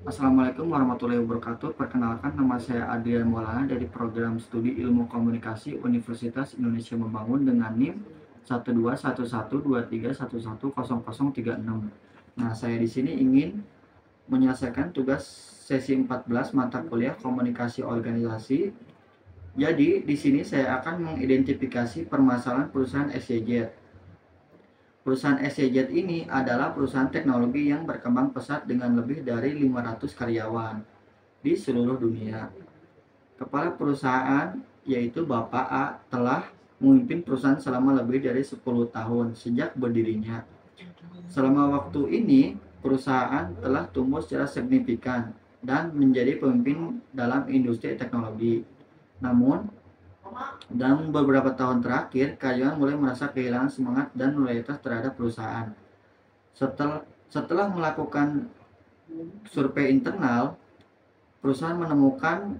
Assalamualaikum warahmatullahi wabarakatuh. Perkenalkan, nama saya Adrian Maulana dari Program Studi Ilmu Komunikasi Universitas Indonesia Membangun dengan NIM 1211231110036. Nah, saya di sini ingin menyelesaikan tugas sesi 14 mata kuliah Komunikasi Organisasi. Jadi, di sini saya akan mengidentifikasi permasalahan perusahaan SCJ. Perusahaan SCZ ini adalah perusahaan teknologi yang berkembang pesat dengan lebih dari 500 karyawan di seluruh dunia. Kepala perusahaan, yaitu Bapak A, telah memimpin perusahaan selama lebih dari 10 tahun sejak berdirinya. Selama waktu ini, perusahaan telah tumbuh secara signifikan dan menjadi pemimpin dalam industri teknologi. Namun, dalam beberapa tahun terakhir, karyawan mulai merasa kehilangan semangat dan loyalitas terhadap perusahaan. Setelah melakukan survei internal, perusahaan menemukan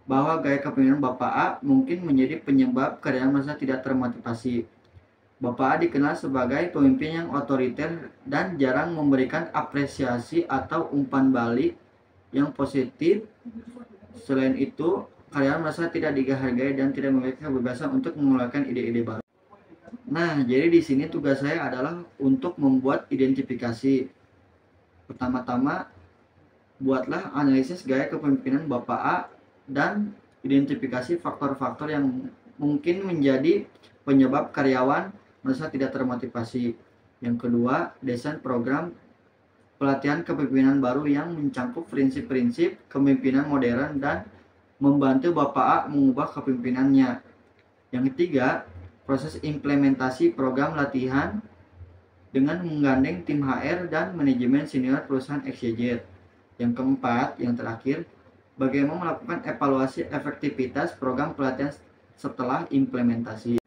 bahwa gaya kepemimpinan Bapak A mungkin menjadi penyebab karyawan merasa tidak termotivasi. Bapak A dikenal sebagai pemimpin yang otoriter dan jarang memberikan apresiasi atau umpan balik yang positif. Selain itu, karyawan merasa tidak dihargai dan tidak memiliki kebebasan untuk mengeluarkan ide-ide baru. Nah, jadi di sini tugas saya adalah untuk membuat identifikasi. Pertama-tama, buatlah analisis gaya kepemimpinan Bapak A dan identifikasi faktor-faktor yang mungkin menjadi penyebab karyawan merasa tidak termotivasi. Yang kedua, desain program pelatihan kepemimpinan baru yang mencakup prinsip-prinsip kepemimpinan modern dan membantu Bapak A mengubah kepemimpinannya. Yang ketiga, proses implementasi program latihan dengan menggandeng tim HR dan manajemen senior perusahaan XYZ. Yang keempat, yang terakhir, bagaimana melakukan evaluasi efektivitas program pelatihan setelah implementasi.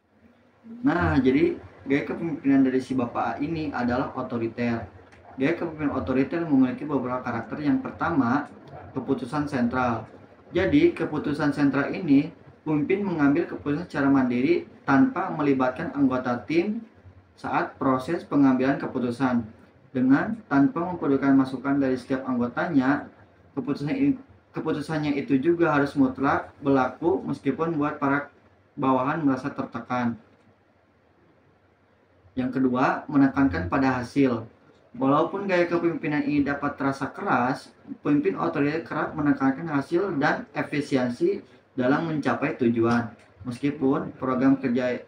Nah, jadi gaya kepemimpinan dari si Bapak A ini adalah otoriter. Gaya kepemimpinan otoriter memiliki beberapa karakter. Yang pertama, keputusan sentral. Jadi, keputusan sentral ini, pemimpin mengambil keputusan secara mandiri tanpa melibatkan anggota tim saat proses pengambilan keputusan. Dengan tanpa memperdulikan masukan dari setiap anggotanya, keputusannya itu juga harus mutlak berlaku meskipun buat para bawahan merasa tertekan. Yang kedua, menekankan pada hasil. Walaupun gaya kepemimpinan ini dapat terasa keras, pemimpin otoriter kerap menekankan hasil dan efisiensi dalam mencapai tujuan. Meskipun program kerja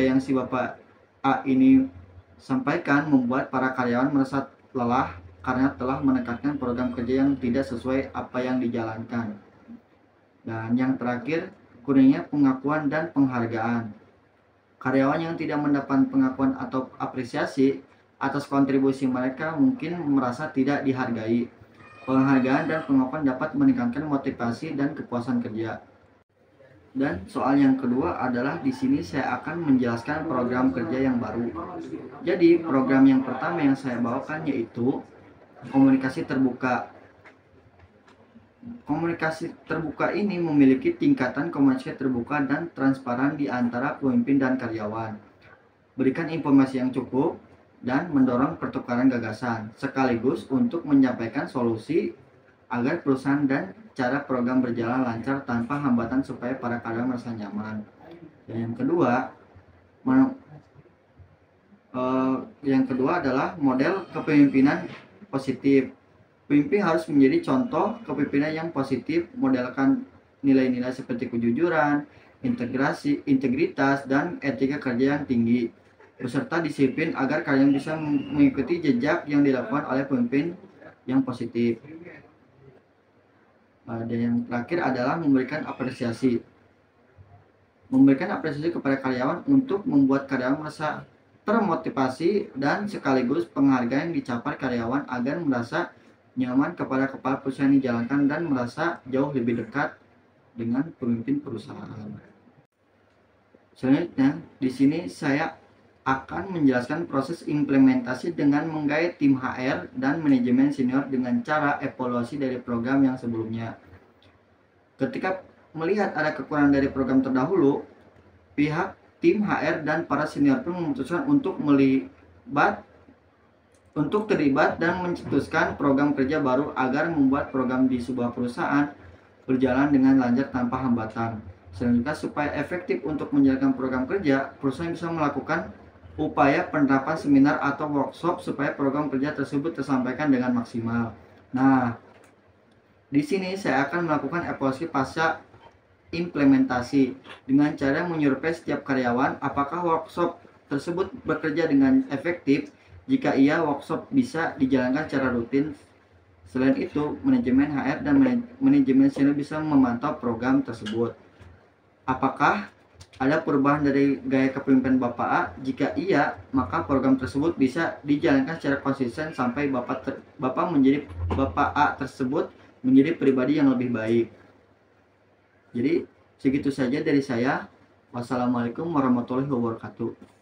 yang si Bapak A ini sampaikan membuat para karyawan merasa lelah karena telah menekankan program kerja yang tidak sesuai apa yang dijalankan. Dan yang terakhir, kurangnya pengakuan dan penghargaan. Karyawan yang tidak mendapat pengakuan atau apresiasi atas kontribusi mereka mungkin merasa tidak dihargai. Penghargaan dan pengakuan dapat meningkatkan motivasi dan kepuasan kerja. Dan soal yang kedua adalah di sini saya akan menjelaskan program kerja yang baru. Jadi program yang pertama yang saya bawakan yaitu komunikasi terbuka. Komunikasi terbuka ini memiliki tingkatan komunikasi terbuka dan transparan di antara pemimpin dan karyawan. Berikan informasi yang cukup dan mendorong pertukaran gagasan, sekaligus untuk menyampaikan solusi agar perusahaan dan cara program berjalan lancar tanpa hambatan supaya para karyawan merasa nyaman. Dan yang kedua adalah model kepemimpinan positif. Pemimpin harus menjadi contoh kepemimpinan yang positif, modelkan nilai-nilai seperti kejujuran, integritas, dan etika kerja yang tinggi, beserta disiplin agar kalian bisa mengikuti jejak yang dilakukan oleh pemimpin yang positif. Dan yang terakhir adalah memberikan apresiasi. Memberikan apresiasi kepada karyawan untuk membuat karyawan merasa termotivasi dan sekaligus penghargaan yang dicapai karyawan agar merasa nyaman kepada kepala perusahaan yang dijalankan dan merasa jauh lebih dekat dengan pemimpin perusahaan. Selanjutnya, di sini saya akan menjelaskan proses implementasi dengan menggait tim HR dan manajemen senior dengan cara evaluasi dari program yang sebelumnya. Ketika melihat ada kekurangan dari program terdahulu, pihak tim HR dan para senior pun memutuskan untuk melibat untuk terlibat dan mencetuskan program kerja baru agar membuat program di sebuah perusahaan berjalan dengan lancar tanpa hambatan. Selanjutnya, supaya efektif untuk menjalankan program kerja, perusahaan bisa melakukan upaya penerapan seminar atau workshop supaya program kerja tersebut tersampaikan dengan maksimal. Nah, di sini saya akan melakukan evaluasi pasca implementasi dengan cara menyurvei setiap karyawan apakah workshop tersebut bekerja dengan efektif. Jika iya, workshop bisa dijalankan secara rutin. Selain itu, manajemen HR dan manajemen senior bisa memantau program tersebut. Apakah ada perubahan dari gaya kepemimpinan Bapak A? Jika iya, maka program tersebut bisa dijalankan secara konsisten sampai Bapak A tersebut menjadi pribadi yang lebih baik. Jadi segitu saja dari saya. Wassalamualaikum warahmatullahi wabarakatuh.